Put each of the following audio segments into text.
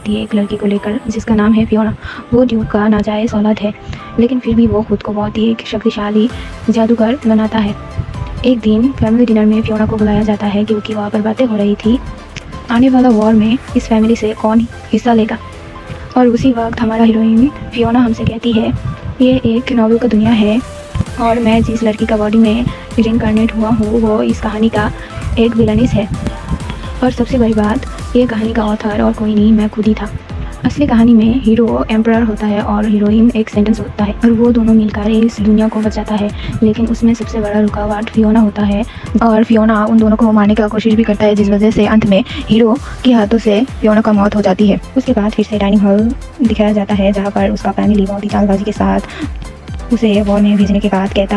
थी एक लड़की को लेकर जिसका नाम है फियोना। वो ड्यूक का नाजायज़ औलाद है, लेकिन फिर भी वो खुद को बहुत ही एक शक्तिशाली जादूगर बनाता है। एक दिन फैमिली डिनर में फियोना को बुलाया जाता है क्योंकि वहाँ पर बातें हो रही थी आने वाला वॉर में इस फैमिली से कौन हिस्सा लेगा। और उसी वक्त हमारा हीरोइन फियोना हमसे कहती है, ये एक नॉवल का दुनिया है और मैं जिस लड़की का बॉडी में रिइंकार्नेट हुआ हूँ वो इस कहानी का एक विलनिस है। और सबसे बड़ी बात, ये कहानी का ऑथर और कोई नहीं, मैं खुद ही था। असली कहानी में हीरो एम्परर होता है और हीरोइन एक सेंटेंस होता है और वो दोनों मिलकर इस दुनिया को बचाता है। लेकिन उसमें सबसे बड़ा रुकावट फियोना होता है और फियोना उन दोनों को मारने की कोशिश भी करता है, जिस वजह से अंत में हीरो के हाथों से फियोना का मौत हो जाती है। उसके बाद फिर से डाइनिंग हॉल दिखाया जाता है जहाँ पर उसका फैमिली बहुत ही चालबाजी के साथ उसे वॉर में भेजने के बाद कहता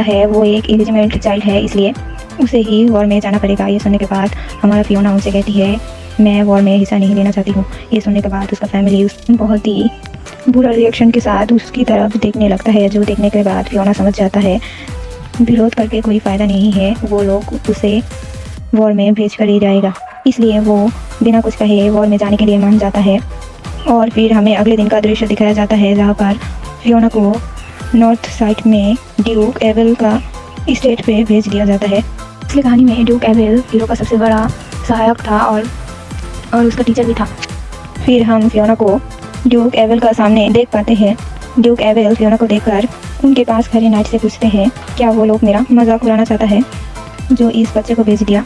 है वो एक इलिजिबल चाइल्ड है, इसलिए उसे ही वॉर में जाना पड़ेगा। ये सुनने के बाद हमारा फियोना उनसे कहती है, मैं वॉर में हिस्सा नहीं लेना चाहती हूँ। ये सुनने के बाद उसका फैमिली बहुत ही बुरा रिएक्शन के साथ उसकी तरफ देखने लगता है, जो देखने के बाद फियोना समझ जाता है विरोध करके कोई फ़ायदा नहीं है, वो लोग उसे वॉर में भेज कर ही जाएगा। इसलिए वो बिना कुछ कहे वॉर में जाने के लिए मान जाता है। और फिर हमें अगले दिन का दृश्य दिखाया जाता है जहाँ पर फियोना को नॉर्थ साइड में ड्यूक एबल का स्टेट पे भेज दिया जाता है। इसलिए कहानी में ड्यूक एबल हीरो का सबसे बड़ा सहायक था और उसका टीचर भी था। फिर हम फियोना को ड्यूक एबल का सामने देख पाते हैं। ड्यूक एबल फियोना को देखकर उनके पास खड़े नाइट से पूछते हैं, क्या वो लोग मेरा मजाक उड़ाना चाहता है जो इस बच्चे को भेज दिया।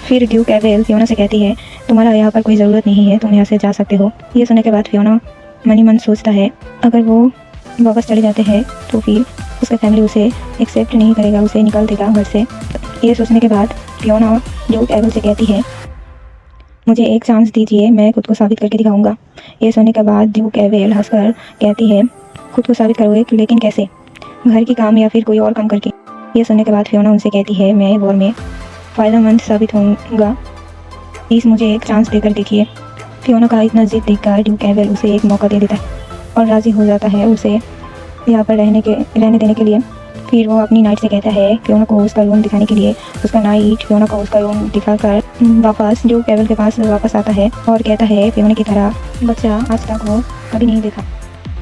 फिर ड्यूक एबल फियोना से कहती है, तुम्हारा यहाँ पर कोई ज़रूरत नहीं है, तुम यहाँ से जा सकते हो। ये सुनने के बाद फियोना मन ही मन सोचता है, अगर वो वापस चले जाते हैं तो फिर उसका फैमिली उसे एक्सेप्ट नहीं करेगा, उसे निकाल देगा घर से। ये सोचने के बाद फियोना ड्यूक एबल से कहती है, मुझे एक चांस दीजिए, मैं खुद को साबित करके दिखाऊंगा। ये सुनने के बाद ड्यूक एबल हंसकर कहती है, खुद को साबित करोगे, लेकिन कैसे? घर के काम या फिर कोई और काम करके? ये सुनने के बाद फियोना उनसे कहती है, मैं वॉर में फ़ायदेमंद साबित होऊंगा, प्लीज़ मुझे एक चांस देकर देखिए। फियोना का इतना जिद देखकर ड्यूक एबल उसे एक मौका दे देता है और राज़ी हो जाता है उसे यहाँ पर रहने देने के लिए। फिर वो अपनी नाइट से कहता है फियोना को उसका रूम दिखाने के लिए। उसका नाइट फियोना को उसका रूम दिखाकर वापस ड्यूक एबल के पास वापस आता है और कहता है, फियोना की तरह बच्चा आज तक वो कभी नहीं देखा।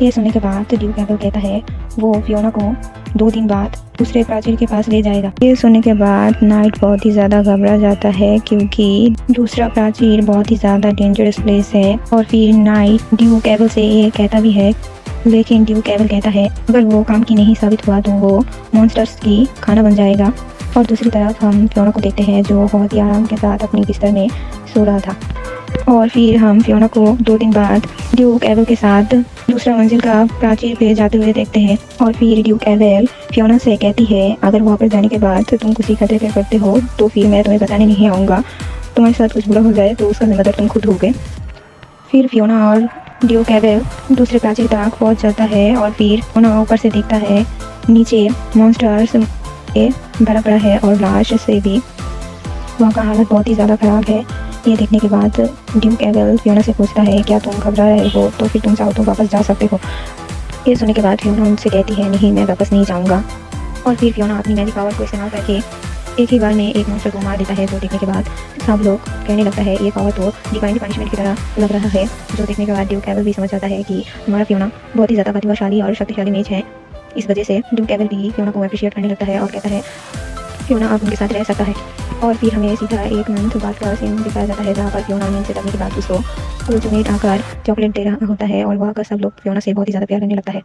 ये सुनने के बाद ड्यूक एबल कहता है वो फियोना को 2 दिन बाद दूसरे प्राचीर के पास ले जाएगा। ये सुनने के बाद नाइट बहुत ही ज़्यादा घबरा जाता है क्योंकि दूसरा प्राचीर बहुत ही ज़्यादा डेंजरस प्लेस है। और फिर नाइट ड्यूक एबल से ये कहता भी है, लेकिन ड्यूक एबल कहता है अगर वो काम की नहीं साबित हुआ तो वो मॉन्स्टर्स की खाना बन जाएगा। और दूसरी तरफ हम फियोना को देखते हैं जो बहुत ही आराम के साथ अपनी बिस्तर में सो रहा था। और फिर हम फियोना को 2 दिन बाद ड्यूक एबल के साथ दूसरा मंजिल का प्राचीर पे जाते हुए देखते हैं। और फिर ड्यूक एबल फियोना से कहती है, अगर वहाँ पर जाने के बाद तुम किसी खतरे पे पड़ते हो तो फिर मैं तुम्हें बताने नहीं आऊँगा, तुम्हारे साथ कुछ बुरा हो जाए तो उसका जिम्मेदार तुम खुद होगे। फिर फियोना और ड्यूक एबल दूसरे प्राचीर तक पहुँच जाता है और फिर फियोना ऊपर से देखता है नीचे मॉन्स्टर्स भरा पड़ा है और लाश से भी वहाँ का हालत बहुत ही ज़्यादा ख़राब है। ये देखने के बाद ड्यूक एबल फियोना से पूछता है, क्या तुम घबरा रहे हो? तो फिर तुम चाहो तो वापस जा सकते हो। ये सुनने के बाद फियोना उनसे कहती है, नहीं, मैं वापस नहीं जाऊँगा। और फिर फियोना अपनी मैजिक पावर को इस्तेमाल करके एक ही बार में एक मॉन्स्टर को मार देता है, जो देखने के बाद सब लोग कहने लगता है ये पावर तो डिवाइन पनिशमेंट की तरह लग रहा है। जो देखने के बाद ड्यूक एबल भी समझ जाता है कि हमारा फियोना बहुत ही ज़्यादा प्रतिभाशाली और शक्तिशाली मेज है। इस वजह से ड्यूक एबल भी फियोना को अप्रिशिएट करने लगता है और कहता है फियोना अब उनके साथ रह सकता है। और फिर हमें सीधा 1 मंथ बाद का सीन दिखाया जाता है जहाँ पर फियोना नींद से जगने के बाद उसको रूममेट आकर चॉकलेट दे रहा होता है और वहाँ का सब लोग फियोना से बहुत ही ज़्यादा प्यार करने लगता है।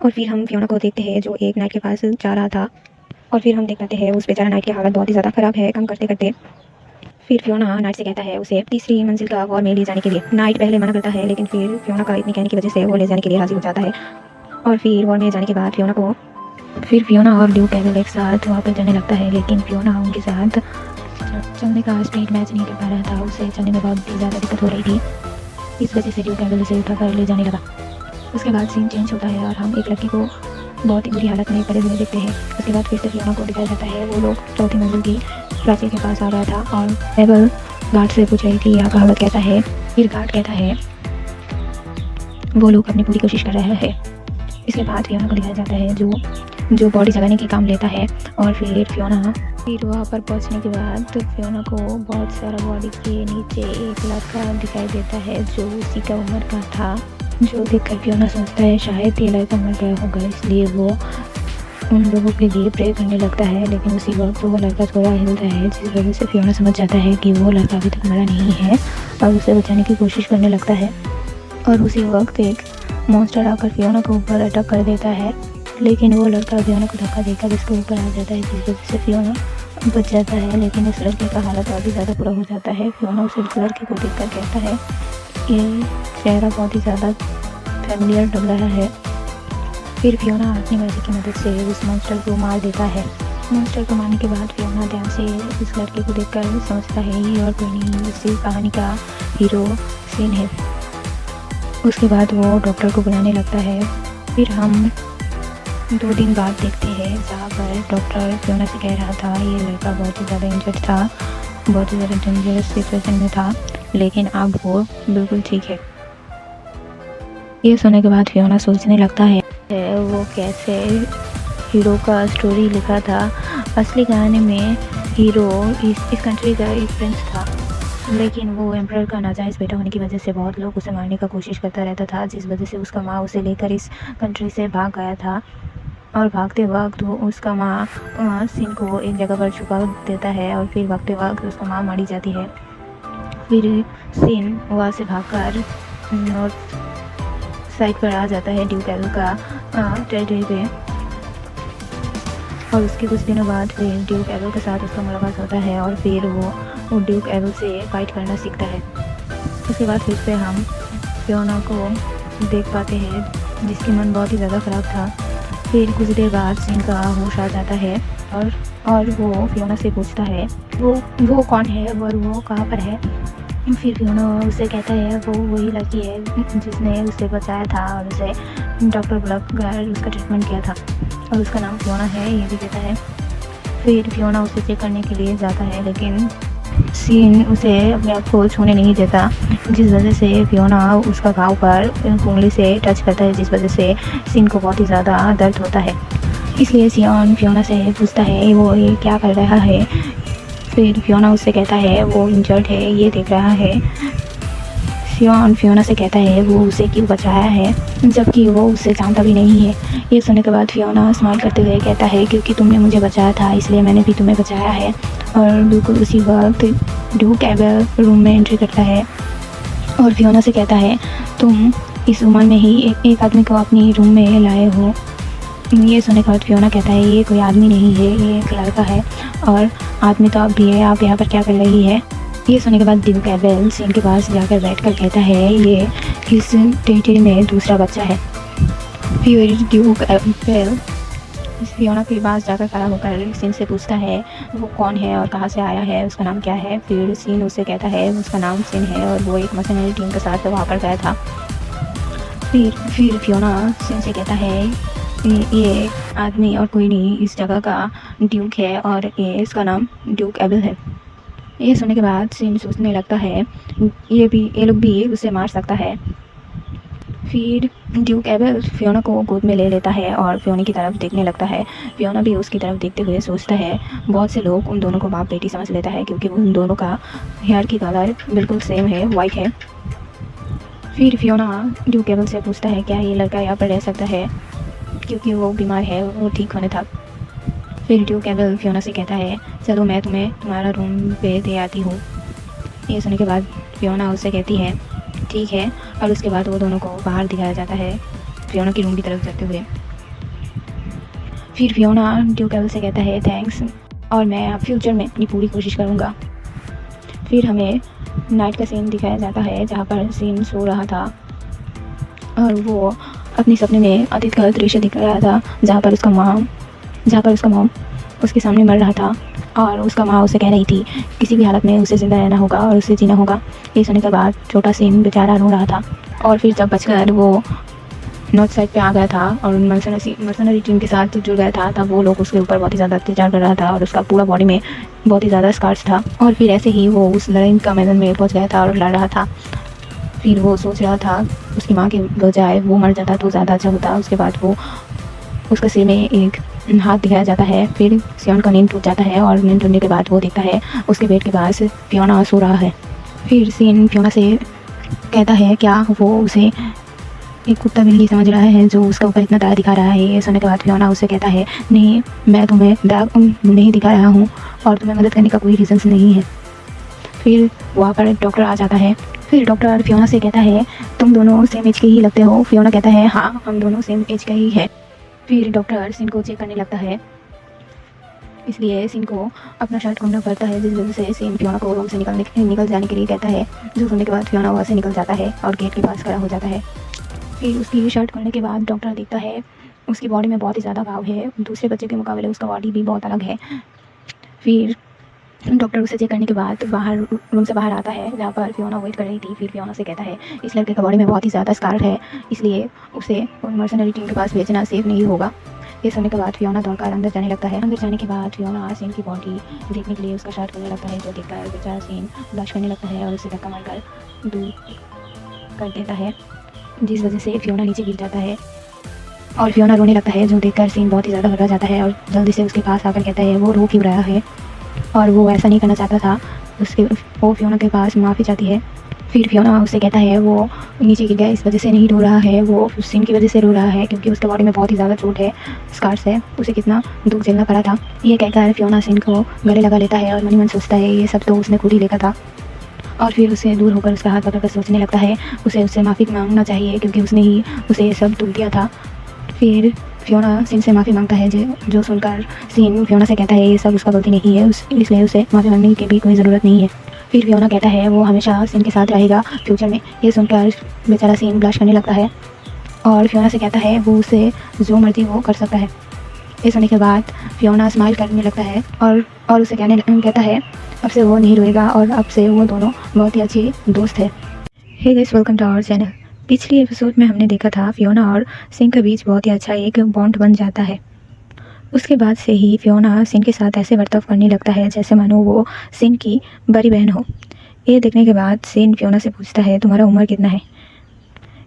और फिर हम फियोना को देखते हैं जो एक नाइट के पास जा रहा था और फिर हम देख पाते हैं उस बेचारा नाइट की हालत बहुत ही ज़्यादा ख़राब है। काम करते करते फिर फियोना नाइट से कहता है उसे तीसरी मंजिल का वॉर में ले जाने के लिए। नाइट पहले मना करता है, लेकिन फिर फियोना का इतनी कहने की वजह से वो ले जाने के लिए राज़ी हो जाता है। और फिर वॉर में जाने के बाद फियोना और ड्यूक एबल एक साथ वहाँ पर जाने लगता है, लेकिन फियोना उनके साथ चलने का स्पीड मैच नहीं कर पा रहा था, उसे चलने में बहुत ही ज़्यादा दिक्कत हो रही थी। इस वजह से ड्यूक एबल उसे उठाकर ले जाने लगा। उसके बाद सीन चेंज होता है और हम एक लड़की को बहुत ही बुरी हालत में पड़े हुए देखते हैं। उसके बाद फिर से फियोना को दिखाया जाता है वो लोग 4थी मंजिल की प्राचीर के पास आ गया था और एबल गार्ड से पूछ रही थी यहाँ का हालत कैसा है। फिर गार्ड कहता है वो लोग अपनी पूरी कोशिश कर रहे हैं। इसके बाद फियोना को दिखाया जाता है जो बॉडी जगाने के काम लेता है और फिर फियोना फिर वहाँ पर पहुँचने के बाद फियोना को बहुत सारा बॉडी के नीचे एक लड़का दिखाई देता है जो उसी का उम्र का था, जो देखकर फियोना सोचता है शायद ये लड़का मर गया होगा, इसलिए वो उन लोगों के लिए प्रे करने लगता है। लेकिन उसी वक्त वो लड़का थोड़ा हिलता है, जिस वजह से फियोना समझ जाता है कि वो लड़का अभी तक मरा नहीं है और उसे बचाने की कोशिश करने लगता है। और उसी वक्त एक मॉन्स्टर आकर फियोना को ऊपर अटैक कर देता है, लेकिन वो लड़का फियोना को धक्का देकर उसके ऊपर आ जाता है, जिस वजह से फियोना बच जाता है। लेकिन इस लड़के का हालत और भी ज़्यादा बुरा हो जाता है। फियोना उस लड़के को देखकर कहता है ये चेहरा बहुत ही ज़्यादा फैमिलियर लग रहा है। फिर फियोना अपनी मैजिक की मदद से उस मॉन्स्टर को मार देता है। मॉन्स्टर को मारने के बाद फियोना ध्यान से उस लड़के को देखकर समझता है ये और कोई नहीं, इसी कहानी का हीरो सीन है। उसके बाद वो डॉक्टर को बुलाने लगता है। फिर हम 2 दिन बाद देखते हैं जहाँ पर डॉक्टर फियोना से कह रहा था ये लड़का बहुत ही ज़्यादा इंजर्ड था, बहुत ही ज़्यादा डेंजरस सिचुएशन में था, लेकिन अब वो बिल्कुल ठीक है। ये सुनने के बाद फियोना सोचने लगता है वो कैसे हीरो का स्टोरी लिखा था। असली कहानी में हीरो इस कंट्री का एक प्रिंस था, लेकिन वो एम्परर का नाजायज़ बेटा होने की वजह से बहुत लोग उसे मारने का कोशिश करता रहता था, जिस वजह से उसका माँ उसे लेकर इस कंट्री से भाग गया था। और भागते वक्त वो उसका माँ सीन को एक जगह पर छुपा देता है और फिर भागते वक्त उसका माँ मारी जाती है। फिर सीन वहाँ से भागकर नॉर्थ साइड पर आ जाता है ड्यूक एबल का टेरिटरी पे। और उसके कुछ दिनों बाद फिर ड्यूक एबल के साथ उसका मुलाकात होता है और फिर वो ड्यूक एबल से फाइट करना सीखता है। उसके बाद फिर से हम फियोना को देख पाते हैं जिसकी मन बहुत ही ज़्यादा ख़राब था। फिर कुछ देर बाद सीन का होश आ जाता है और वो फियोना से पूछता है वो कौन है और वो कहाँ पर है। फिर फियोना उसे कहता है वो वही लड़की है जिसने उसे बचाया था और उसे डॉक्टर बुलाकर उसका ट्रीटमेंट किया था और उसका नाम फियोना है, ये भी कहता है। फिर फियोना उसे चेक करने के लिए जाता है, लेकिन सीन उसे अपने आप को छूने नहीं देता, जिस वजह से फियोना उसका घाव पर उंगली से टच करता है, जिस वजह से सीन को बहुत ही ज़्यादा दर्द होता है। इसलिए सियॉन फियोना से पूछता है वो ये क्या कर रहा है। फिर फियोना उससे कहता है वो इंजर्ड है, ये देख रहा है। सियॉन फियोना से कहता है वो उसे क्यों बचाया है, जबकि वो उसे जानता भी नहीं है। ये सुनने के बाद फियोना स्माइल करते हुए कहता है क्योंकि तुमने मुझे बचाया था इसलिए मैंने भी तुम्हें बचाया है। और बिल्कुल उसी वक्त ड्यूक एबल रूम में एंट्री करता है और फियोना से कहता है तुम इस उम्र में ही एक आदमी को अपनी रूम में लाए हो। ये सुनने के बाद फियोना कहता है ये कोई आदमी नहीं है, ये एक लड़का है और आदमी तो आप भी है, आप यहाँ पर क्या कर रही है। ये सुनने के बाद ड्यूक एबल सीन के पास जाकर बैठकर कहता है ये इस टेरिटरी में दूसरा बच्चा है। फिर ड्यूक एबल फियोना के पास जाकर खड़ा होकर सीन से पूछता है वो कौन है और कहाँ से आया है, उसका नाम क्या है। फिर सीन उससे कहता है उसका नाम सीन है और वो एक मर्सनरी टीम के साथ वहाँ पर गया था। फिर फियोना सीन से कहता है ये आदमी और कोई नहीं इस जगह का ड्यूक है और ये इसका नाम ड्यूक एबल है। ये सुनने के बाद सीन सोचने लगता है ये लोग भी उसे मार सकता है। फिर ड्यूक एबल फियोना को गोद में ले लेता है और फियोना की तरफ देखने लगता है। फियोना भी उसकी तरफ देखते हुए सोचता है बहुत से लोग उन दोनों को बाप बेटी समझ लेता है क्योंकि उन दोनों का हेयर की कलर बिल्कुल सेम है, वाइट है। फिर फियोना ड्यूक एबल से पूछता है क्या ये लड़का यहाँ पर रह सकता है, क्योंकि वो बीमार है, वो ठीक होने तक। फिर ड्यूक एबल फियोना से कहता है चलो मैं तुम्हें तुम्हारा रूम पे दे आती हूँ। ये सुनने के बाद फियोना उससे कहती है ठीक है और उसके बाद वो दोनों को बाहर दिखाया जाता है फियोना की रूम की तरफ जाते हुए। फिर फियोना ड्यूक एबल से कहता है थैंक्स और मैं अब फ्यूचर में अपनी पूरी कोशिश करूँगा। फिर हमें नाइट का सीन दिखाया जाता है जहाँ पर सीन सो रहा था और वो अपने सपने में अतीत का दृश्य दिख रहा था जहाँ पर उसका मॉम उसके सामने मर रहा था और उसका माँ उसे कह रही थी किसी भी हालत में उसे ज़िंदा रहना होगा और उसे जीना होगा। ये सुनने के बाद छोटा सीन बेचारा रो रहा था। और फिर जब बचकर वो नॉर्थ साइड पे आ गया था और मर्सनरी टीम के साथ जुड़ गया था तब वो लोग उसके ऊपर बहुत ही ज़्यादा अत्याचार कर रहा था और उसका पूरा बॉडी में बहुत ही ज़्यादा स्कार्स था। और फिर ऐसे ही वो उस लड़ाई का मैदान में पहुँच गया था और लड़ रहा था। फिर वो सोच रहा था उसकी माँ के बजाय वो मर जाता तो ज़्यादा अच्छा होता। उसके बाद वो उसका सिर में एक हाथ दिखाया जाता है। फिर सियोन का नींद टूट जाता है और नींद टूटने के बाद वो देखता है उसके बेड के पास फियोना सो रहा है। फिर सीन फियोना से कहता है क्या वो उसे एक कुत्ता बिल्ली समझ रहा है जो उसका ऊपर इतना दया दिखा रहा है। ये सुनने के बाद फियोना उससे कहता है नहीं, मैं तुम्हें दया नहीं दिखा रहा हूँ और तुम्हें मदद करने का कोई रीज़न्स नहीं है। फिर वहाँ पर डॉक्टर आ जाता है। फिर डॉक्टर फियोना से कहता है तुम दोनों सेम एज के ही लगते हो। फियोना कहता है हाँ, हम दोनों सेम एज के ही है। फिर डॉक्टर सीन को चेक करने लगता है, इसलिए सीन को अपना शर्ट खोलना पड़ता है, जिस वजह से सीन फियोना को रूम से निकल जाने के लिए कहता है। जो सुनने के बाद फियोना वहाँ से निकल जाता है और गेट के पास खड़ा हो जाता है। फिर उसकी शर्ट खोलने के बाद डॉक्टर देखता है उसकी बॉडी में बहुत ही ज़्यादा घाव है, दूसरे बच्चे के मुकाबले उसका बॉडी भी बहुत अलग है। फिर डॉक्टर उसे चेक करने के बाद रूम से बाहर आता है जहाँ पर फियोना वेट कर रही थी। फिर फियोना से कहता है इस लड़के का बॉडी में बहुत ही ज़्यादा स्कार है, इसलिए उसे मर्सनरी टीम के पास भेजना सेफ नहीं होगा। ये सुनने के बाद फियोना दौड़कर अंदर जाने लगता है। अंदर जाने के बाद फियोना सीन की बॉडी देखने के लिए उसका शर्ट खोलने लगता है, जो देखकर बेचारा सीन ब्लश करने लगता है और उसे धक्का मारकर दूर कर देता है, जिस वजह से फियोना नीचे गिर जाता है और फियोना रोने लगता है, जो देखकर सीन बहुत ही ज़्यादा घबरा जाता है और जल्दी से उसके पास आकर कहता है वो रो क्यों रहा है और वो ऐसा नहीं करना चाहता था। वो फियोना के पास माफ़ी चाहती है। फिर फियोना उससे कहता है वो नीचे गिर गया इस वजह से नहीं रो रहा है, वो सीन की वजह से रो रहा है क्योंकि उसके बॉडी में बहुत ही ज़्यादा चोट है, स्कार्स है, उसे कितना दुख झेलना पड़ा था। ये कहकर फियोना सीन को गले लगा लेता है और मन ही मन सोचता है ये सब तो उसने खुद ही देखा था। और फिर उसे दूर होकर उसका हाथ पकड़कर सोचने लगता है उससे माफ़ी मांगना चाहिए क्योंकि उसने ही उसे ये सब दुख दिया था। फिर फियोना सीन से माफ़ी मांगता है, जो सुनकर सीन फियोना से कहता है ये सब उसका गलती नहीं है, इसलिए उसे माफ़ी मांगने की भी कोई ज़रूरत नहीं है। फिर फियोना कहता है वो हमेशा सीन के साथ रहेगा फ्यूचर में। ये सुनकर बेचारा सीन ब्लश करने लगता है और फियोना से कहता है वो उसे जो मर्जी वो कर सकता है। ये सुनने के बाद फियोना स्माइल करने लगता है और उसे कहता है अब से वो नहीं रोएगा और अब से वो दोनों बहुत ही अच्छे दोस्त है। Hey guys, welcome to our channel. पिछली एपिसोड में हमने देखा था फियोना और सीन के बीच बहुत ही अच्छा एक बॉन्ड बन जाता है। उसके बाद से ही फियोना सीन के साथ ऐसे बर्ताव करने लगता है जैसे मानो वो सीन की बड़ी बहन हो। ये देखने के बाद सीन फियोना से पूछता है तुम्हारा उम्र कितना है।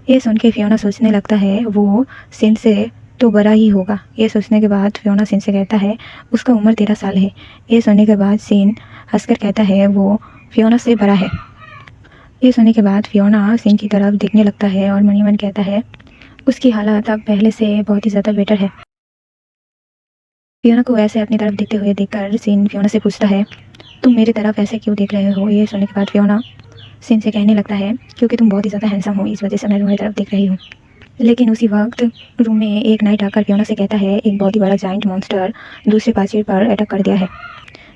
ये सुन के फियोना सोचने लगता है वो सीन से तो बड़ा ही होगा। ये सोचने के बाद फियोना सीन से कहता है उसका उम्र 13 साल है। ये सुनने के बाद सीन हंसकर कहता है वो फियोना से बड़ा है। ये सुनने के बाद फियोना सीन की तरफ देखने लगता है और मन ही मन कहता है उसकी हालत अब पहले से बहुत ही ज़्यादा बेटर है। फियोना को ऐसे अपनी तरफ देखते हुए देखकर सीन फियोना से पूछता है तुम मेरी तरफ ऐसे क्यों देख रहे हो। ये सुनने के बाद फियोना सीन से कहने लगता है क्योंकि तुम बहुत ही ज़्यादा हैंडसम हो, इस वजह से मैं तुम्हारी तरफ देख रही हूँ। लेकिन उसी वक्त रूम में एक नाइट आकर फियोना से कहता है एक बहुत ही बड़ा जाइंट मॉन्स्टर दूसरे प्राचीर पर अटैक कर दिया है।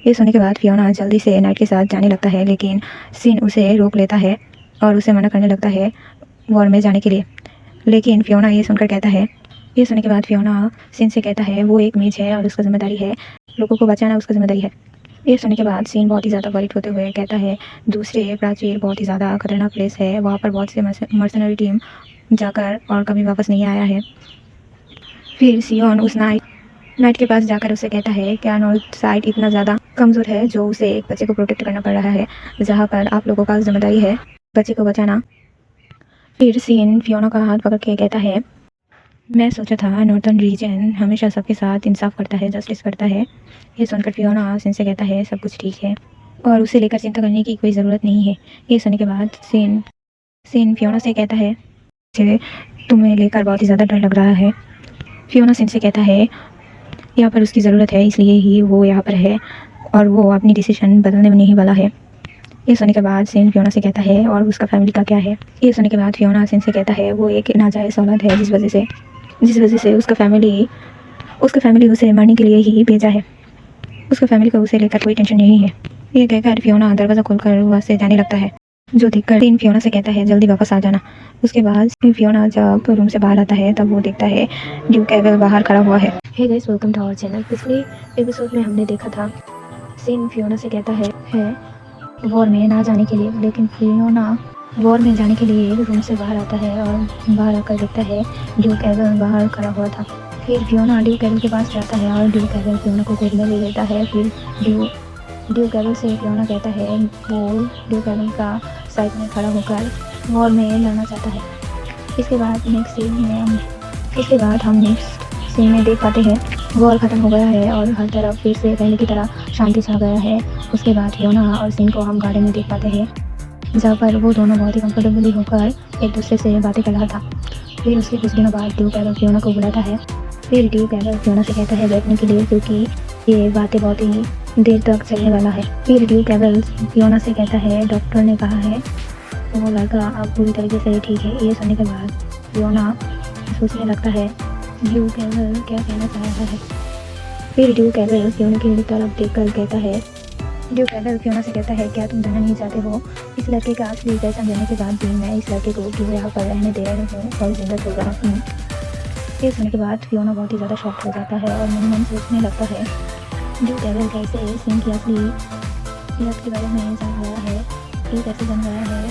ये सुनने के बाद फियोना जल्दी से नाइट के साथ जाने लगता है, लेकिन सीन उसे रोक लेता है और उसे मना करने लगता है वॉर में जाने के लिए। लेकिन फियोना ये सुनकर कहता है, ये सुनने के बाद फियोना सीन से कहता है वो एक मेज है और उसका जिम्मेदारी है लोगों को बचाना, उसका जिम्मेदारी है। ये सुनने के बाद सीन बहुत ही ज़्यादा वरीड होते हुए कहता है दूसरे प्राचीर बहुत ही ज़्यादा खतरनाक प्लेस है, वहाँ पर बहुत से मर्सनरी टीम जाकर और कभी वापस नहीं आया है। फिर सियोन उस नाइट के पास जाकर उसे कहता है क्या नॉर्थ साइड इतना ज़्यादा कमज़ोर है जो उसे एक बच्चे को प्रोटेक्ट करना पड़ रहा है, जहाँ पर आप लोगों का जिम्मेदारी है बच्चे को बचाना। फिर सीन फियोना का हाथ पकड़ के कहता है मैं सोचा था नॉर्थर्न रीजन हमेशा सबके साथ इंसाफ करता है, जस्टिस करता है। ये सुनकर फियोना सीन से कहता है सब कुछ ठीक है और उसे लेकर चिंता करने की कोई ज़रूरत नहीं है। ये सुनने के बाद सीन फियोना से कहता है मुझे तुम्हें लेकर बहुत ही ज़्यादा डर लग रहा है। फियोना सीन से कहता है यहाँ पर उसकी ज़रूरत है इसलिए ही वो यहाँ पर है और वो अपनी डिसीजन बदलने में नहीं वाला है। ये सुनने के बाद सीन फियोना से कहता है और उसका फैमिली का क्या है। ये सुनने के बाद फियोना सीन से कहता है वो एक नाजायज़ औलाद है जिस वजह से उसका फैमिली उसे मारने के लिए ही भेजा है। उसका फैमिली को उसे लेकर कोई टेंशन नहीं है। ये कहकर फियोना दरवाज़ा खोलकर वहाँ से जाने लगता है, जो देखकर सीन फियोना से कहता है जल्दी वापस आ जाना। उसके बाद फियोना जब रूम से बाहर आता है तब वो देखता है ड्यूक एबल बाहर खड़ा हुआ है। Hey guys, welcome to our channel. पिछले एपिसोड में हमने देखा था सीन फियोना से कहता है वॉर में ना जाने के लिए, लेकिन फियोना वॉर में जाने के लिए रूम से बाहर आता है और बाहर आकर देखता है ड्यूक एबल बाहर खड़ा हुआ था। फिर फियोना ड्यूक एबल के पास जाता है और ड्यूक एबल फियोना को गोद में ले लेता है। फिर ड्यूक एबल से फियोना कहता है वो ड्यूक एबल का साइड में खड़ा होकर वॉर में लड़ना चाहता है। इसके बाद हम नेक्स्ट सीन में देख पाते हैं वॉर ख़त्म हो गया है और हर तरफ फिर से पहले की तरह शांति छा गया है। उसके बाद फियोना और सीन को हम गार्डन में देख पाते हैं, जहाँ पर वो दोनों बहुत ही कंफर्टेबली होकर एक दूसरे से बातें कर रहा था। फिर उसके कुछ दिनों बाद ड्यूक एवल फियोना को बुलाता है। फिर ड्यूक एवल फियोना से कहता है बैठने के लिए, क्योंकि ये बातें बहुत ही देर तक चलने वाला है। फिर ड्यूक एवल फियोना से कहता है डॉक्टर ने कहा है तो वो लड़का अब पूरी तरीके से ठीक है। ये सुनने के बाद फियोना सोचने लगता है ड्यूक एवल क्या कहना चाह रहा है। फिर ड्यूक एवल फियोना की तरफ देखकर कहता है, ड्यूक एवल फियोना से कहता है क्या तुम जानना नहीं चाहते हो इस लड़के का असली पहचान जानने के बाद भी मैं इस लड़के को क्यों यहाँ पर रहने दे रही हूँ और जिंदा छोड़ रहा हूँ। ये सुनने के बाद फियोना बहुत ही ज़्यादा शॉक हो जाता है और मन सोचने लगता है ड्यूक एवल कैसे सीन की असली लत के बारे में जान गया है, ये कैसे जान गया है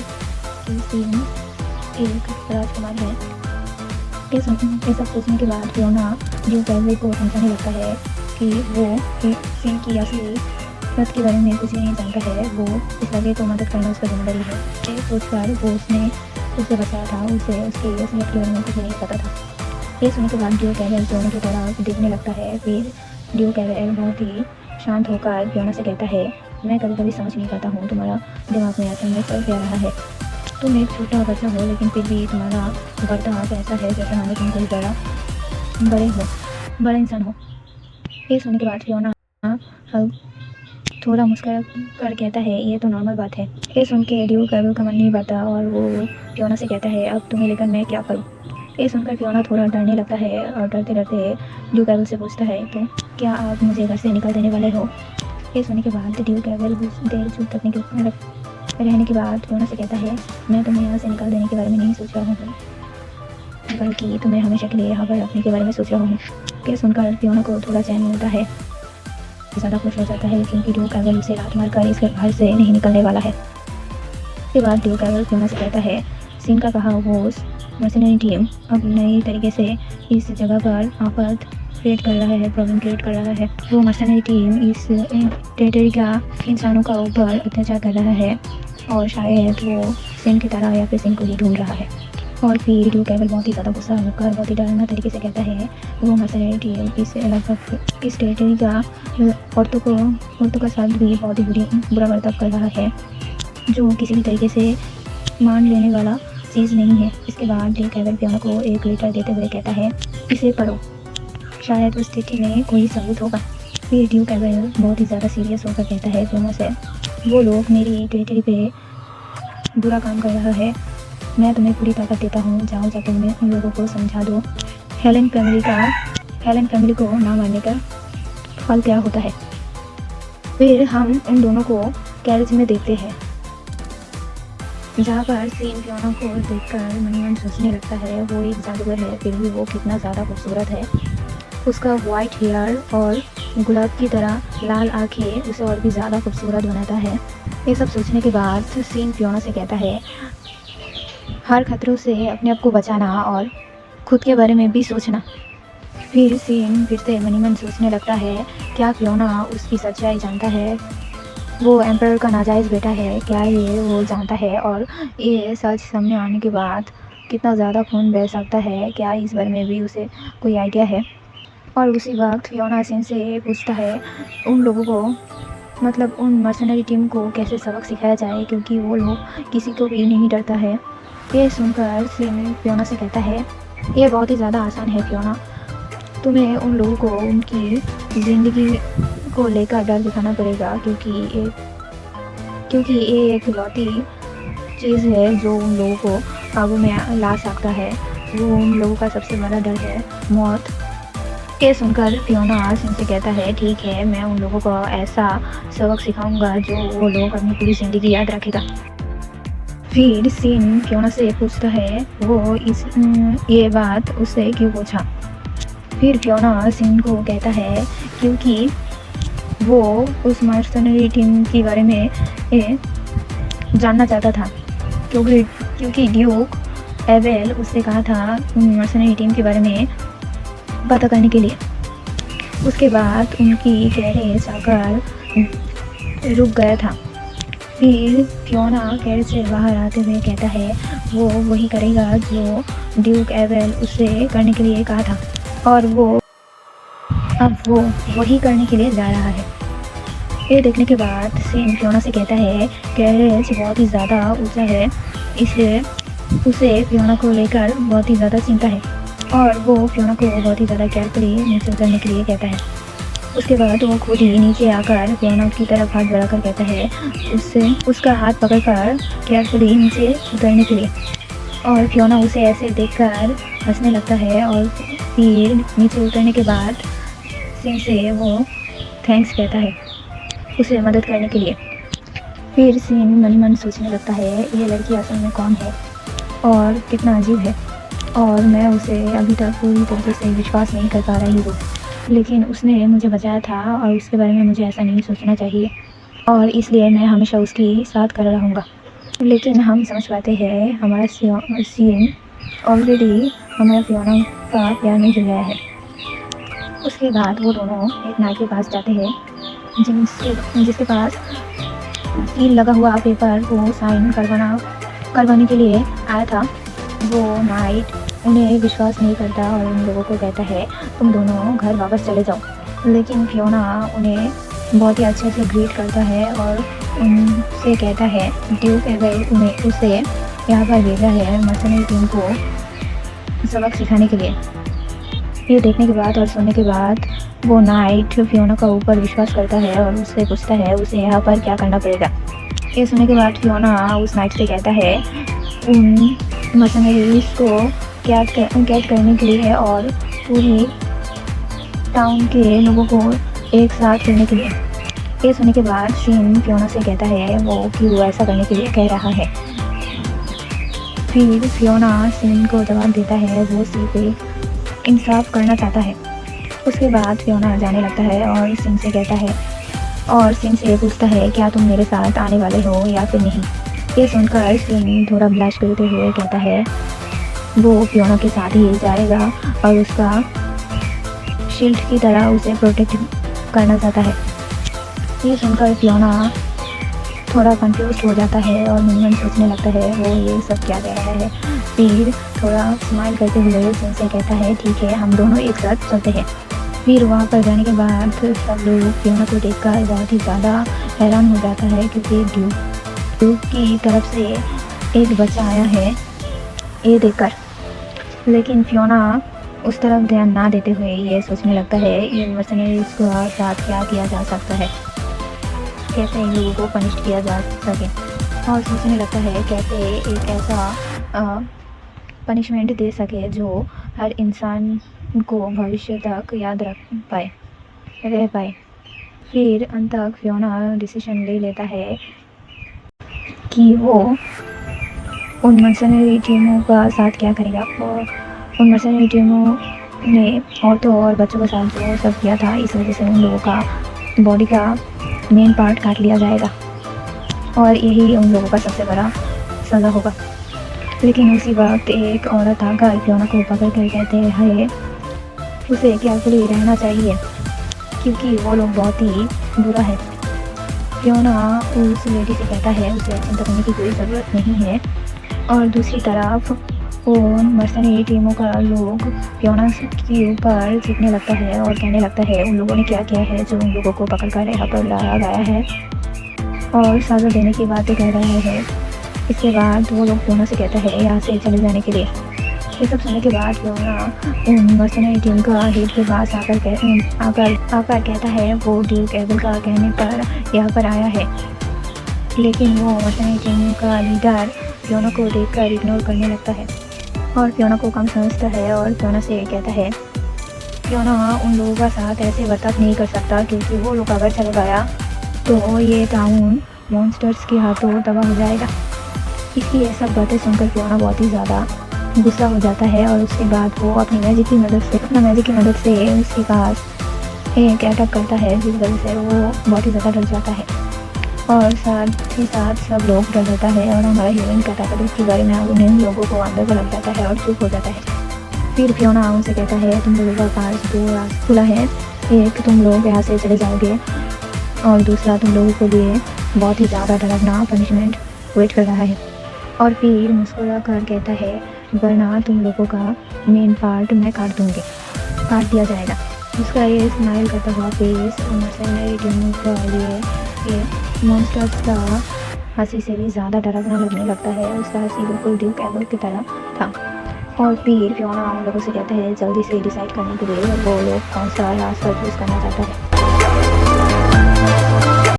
कि सीन एक राजकुमार है। ये सब सोचने के बाद फियोना ड्यूक एवल को समझाने लगता है कि वो सीन की असली लत के बारे में कुछ नहीं जानता है, वो इस लड़के को मदद करना उसका जिम्मेदारी है। ये सोचकर वो उसने उससे बचाया था, उसे उसकी असलियत के बारे में कुछ नहीं पता था। ये सुनने के बाद ड्यूक एवल फियोना की तरफ देखने लगता है। फिर ड्यूक एवल बहुत ही शांत होकर फियोना से कहता है मैं कभी कभी समझ नहीं पाता हूँ तुम्हारा दिमाग में असल में चल क्या रहा है। तुम एक छोटा बच्चा हो लेकिन फिर भी तुम्हारा बर्ताव ऐसा है जैसे मानो तुम कोई बड़ा इंसान हो। ये सुनने के बाद फियोना थोड़ा मुस्कुरा कर कहता है ये तो नॉर्मल बात है। ये सुन के ड्यूक एवल का मन नहीं भरता और वो फियोना से कहता है अब तुम्हें लेकर मैं क्या करूँ। ये सुनकर फियोना थोड़ा डरने लगता है और डरते डरते ड्यूक एवल से पूछता है तो क्या आप मुझे घर से निकाल देने वाले हो। ये सुनने के बाद ड्यूक एवल कुछ देर चुप रहने के बाद फियोना से कहता है मैं तुम्हें यहाँ से निकाल देने के बारे में नहीं सोच रहा हूँ, बल्कि तुम्हें हमेशा के लिए यहाँ पर रखने के बारे में सोच रहा हूँ। ये सुनकर फियोना को थोड़ा चैन मिलता है, ज़्यादा खुश हो जाता है क्योंकि ड्यूक एवल उसे लात मारकर इस घर से नहीं निकलने वाला है। उसके बाद ड्यूक एवल फियोना से कहता है सीन का कहा वो मर्सिनरी टीम अब नई तरीके से इस जगह पर आफत क्रिएट कर रहा है, प्रॉब्लम क्रिएट कर रहा है। वो मर्सिनरी टीम इस टेरिटरी का इंसानों का ऊपर अत्याचार कर रहा है और शायद वो सीन की तरह या फिर सीन को ही ढूंढ रहा है। और फिर ड्यूक एवल बहुत ही ज़्यादा गुस्सा होकर बहुत ही डरावना तरीके से कहता है वो मर्सिनरी टीम इस टेरिटरी का औरतों का साथ भी बहुत ही बुरा बर्ताव कर रहा है, जो किसी भी तरीके से मान लेने वाला चीज़ नहीं है। इसके बाद ड्यूक एवल फियोना को एक लेटर देते हुए कहता है इसे पढ़ो, शायद उस चिट्ठी में कोई सबूत होगा। फिर ड्यूक एवल बहुत ही ज़्यादा सीरियस होकर कहता है फियोना से वो लोग मेरी टेरिटरी पे बुरा काम कर रहा है, मैं तुम्हें पूरी ताकत देता हूँ, जाओ जाकर उन लोगों को समझा दो हेलन फैमिली को ना मारने का फल क्या होता है। फिर हम उन दोनों को कैरेज में देखते हैं, जहाँ पर सीन फियोना को देखकर मन सोचने लगता है वो एक जादूगर है, फिर भी वो कितना ज़्यादा खूबसूरत है। उसका वाइट हेयर और गुलाब की तरह लाल आँखें उसे और भी ज़्यादा खूबसूरत बनाता है। ये सब सोचने के बाद सीन फियोना से कहता है हर खतरों से अपने आप को बचाना और खुद के बारे में भी सोचना। फिर सीन फिर से मन सोचने लगता है क्या फियोना उसकी सच्चाई जानता है, वो एम्परर का नाजायज़ बेटा है, क्या ये वो जानता है, और ये सच सामने आने के बाद कितना ज़्यादा खून बह सकता है, क्या इस बारे में भी उसे कोई आइडिया है। और उसी वक्त फियोना सीन से पूछता है उन लोगों को मतलब उन मर्सनरी टीम को कैसे सबक सिखाया जाए, क्योंकि वो लोग किसी को भी नहीं डरता है। ये सुनकर सीन फियोना से कहता है ये बहुत ही ज़्यादा आसान है फियोना, तुम्हें उन लोगों को उनकी ज़िंदगी को लेकर डर दिखाना पड़ेगा, क्योंकि ये एक इकलौती चीज़ है जो उन लोगों को काबू में ला सकता है, वो उन लोगों का सबसे बड़ा डर है मौत। ये सुनकर फियोना सीन से कहता है ठीक है, मैं उन लोगों को ऐसा सबक सिखाऊंगा जो वो लोग अपनी पूरी ज़िंदगी याद रखेगा। फिर सीन फियोना से पूछता है वो ये बात उससे क्यों पूछा। फिर फियोना सीन को कहता है क्योंकि वो उस मर्सनरी टीम के बारे में जानना चाहता था, क्योंकि ड्यूक एवल उससे कहा था मर्सनरी टीम के बारे में पता करने के लिए। उसके बाद उनकी कैरेज आकर रुक गया था। फिर फियोना कैरेज से बाहर आते हुए कहता है वो वही करेगा जो ड्यूक एवल उससे करने के लिए कहा था, और वो अब वो वही करने के लिए जा रहा है। ये देखने के बाद सीन फियोना से कहता है गैरेज बहुत ही ज़्यादा ऊंचा है, इसलिए उसे फियोना को लेकर बहुत ही ज़्यादा चिंता है और वो फियोना को बहुत ही ज़्यादा केयरफुली नीचे उतरने के लिए कहता है। उसके बाद वो खुद ही नीचे आकर फियोना की तरफ हाथ बढ़ाकर कहता है उससे उसका हाथ पकड़कर केयरफुली नीचे उतरने के लिए, और फियोना उसे ऐसे देखकर हंसने लगता है और फिर नीचे उतरने के बाद सीन से वो थैंक्स कहता है उसे मदद करने के लिए। फिर सीन मन ही मन सोचने लगता है ये लड़की असल में कौन है और कितना अजीब है, और मैं उसे अभी तक पूरी तरीके से विश्वास नहीं कर पा रही हूँ, लेकिन उसने मुझे बचाया था और उसके बारे में मुझे ऐसा नहीं सोचना चाहिए और इसलिए मैं हमेशा उसके साथ कर रहूँगा। लेकिन हम समझ पाते हैं हमारा सीन ऑलरेडी हमारा फियोना का प्यार में जुड़ गया है। उसके बाद वो दोनों एक नाई के पास जाते हैं जिसके पास सील लगा हुआ पेपर को साइन करवाने के लिए आया था। वो नाइट उन्हें विश्वास नहीं करता और उन लोगों को कहता है तुम दोनों घर वापस चले जाओ, लेकिन फियोना उन्हें बहुत ही अच्छे से ग्रीट करता है और उनसे कहता है ड्यूक एबल उन्हें उसे यहाँ पर भेजा है मर्सनरी टीम को सबक सिखाने के लिए। ये देखने के बाद और सुनने के बाद वो नाइट फियोना का ऊपर विश्वास करता है और उससे पूछता है उसे यहाँ पर क्या करना पड़ेगा। ये सुनने के बाद फियोना उस नाइट से कहता है उन मर्सनरीज को कैद करने के लिए और पूरी टाउन के लोगों को एक साथ करने के लिए। ये सुनने के बाद शीन फियोना से कहता है वो क्यों ऐसा करने के लिए कह रहा है। फिर फियोना शीन को जवाब देता है वो सिर्फ इंसाफ करना चाहता है। उसके बाद फियोना जाने लगता है और शीन से कहता है और शीन से पूछता है क्या तुम मेरे साथ आने वाले हो या फिर नहीं। ये सुनकर शीन थोड़ा ब्लश करते हुए कहता है वो फियोना के साथ ही जाएगा और उसका शील्ड की तरह उसे प्रोटेक्ट करना चाहता है। ये सुनकर फियोना थोड़ा कंफ्यूज हो जाता है और मन मन सोचने लगता है वो ये सब क्या कह रहा है। फिर थोड़ा स्माइल करते हुए शीन से कहता है ठीक है हम दोनों एक साथ चलते हैं। फिर वहाँ पर जाने के बाद सब लोग फियोना को देखकर बहुत ही ज़्यादा हैरान हो जाता है क्योंकि ड्यूक की तरफ से एक बच्चा आया है ये देखकर। लेकिन फियोना उस तरफ ध्यान ना देते हुए ये सोचने लगता है इन मर्सनरीज को साथ क्या किया जा सकता है, कैसे इन लोगों को पनिश किया जा सके, और सोचने लगता है कैसे एक ऐसा पनिशमेंट दे सके जो हर इंसान को भविष्य तक याद रह पाए। फिर अंत तक फियोना डिसीजन ले लेता है कि वो उन मर्सनरी टीमों का साथ क्या करेगा। और उन मर्सनरी टीमों ने औरतों और बच्चों के साथ जो सब किया था इस वजह से उन लोगों का बॉडी का मेन पार्ट काट लिया जाएगा और यही उन लोगों का सबसे बड़ा सज़ा होगा। लेकिन उसी वक्त एक औरत आकर फियोना को पकड़ कर कहते हैं उसे केयरफुली रहना चाहिए क्योंकि वो लोग बहुत ही बुरा है। फियोना उस लेडी से कहता है उसे चिंता करने की कोई ज़रूरत नहीं है, और दूसरी तरफ उन मर्सनरी टीमों का लोग फियोना के ऊपर चीखने लगता है और कहने लगता है उन लोगों ने क्या किया है जो उन लोगों को पकड़ कर यहाँ पर लाया गया है और सज़ा देने की बातें कह रहे हैं। इसके बाद वो लोग फियोना से कहता है यहाँ से चले जाने के लिए। ये सब सुनने के बाद फियोना उन मर्सनरी टीम का हेड के पास आकर कहता है वो ड्यूक एबल का कहने पर यहाँ पर आया है, लेकिन वो मर्सनरी टीम का लीडर फियोना को देखकर इग्नोर करने लगता है और फियोना को कम समझता है और फियोना से कहता है फियोना उन लोगों का साथ ऐसे बर्ताव नहीं कर सकता क्योंकि वो लोग अगर चल गया तो ये टाउन मॉन्स्टर्स के हाथों तबाह हो जाएगा। इसकी ये सब बातें सुनकर फियोना बहुत ही ज़्यादा गुस्सा हो जाता है और उसके बाद वो अपनी मैजिक की मदद से उसके पास एक अटैक करता है जिस वजह से वो बहुत ही ज़्यादा डर जाता है और साथ ही साथ सब लोग डर जाता है और हमारा हीरोइन कहता है इसके बारे में उन्हें लोगों को अंदर को लग जाता है और चुप हो जाता है। फिर फियोना उनसे कहता है तुम लोगों का पास दो रास्ता खुला है, एक तुम लोग यहाँ से चले जाओगे और दूसरा तुम लोगों के लिए बहुत ही ज़्यादा डरावना पनिशमेंट वेट कर रहा है। और फिर मुस्कुरा कर कहता है वरना तुम लोगों का मेन पार्ट मैं काट दिया जाएगा। उसका ये स्माइल करता हुआ फेस मर्सनरी ड्यूक के लिए ये मॉन्स्टर्स का हंसी से भी ज़्यादा डरावना लगने लगता है। उसका हंसी बिल्कुल ड्यूक एबल की तरह था। और फिर फियोना उन लोगों से कहता है जल्दी से डिसाइड करने के लिए वो लोग कौन सा रास्ता चूज़ करना चाहता है।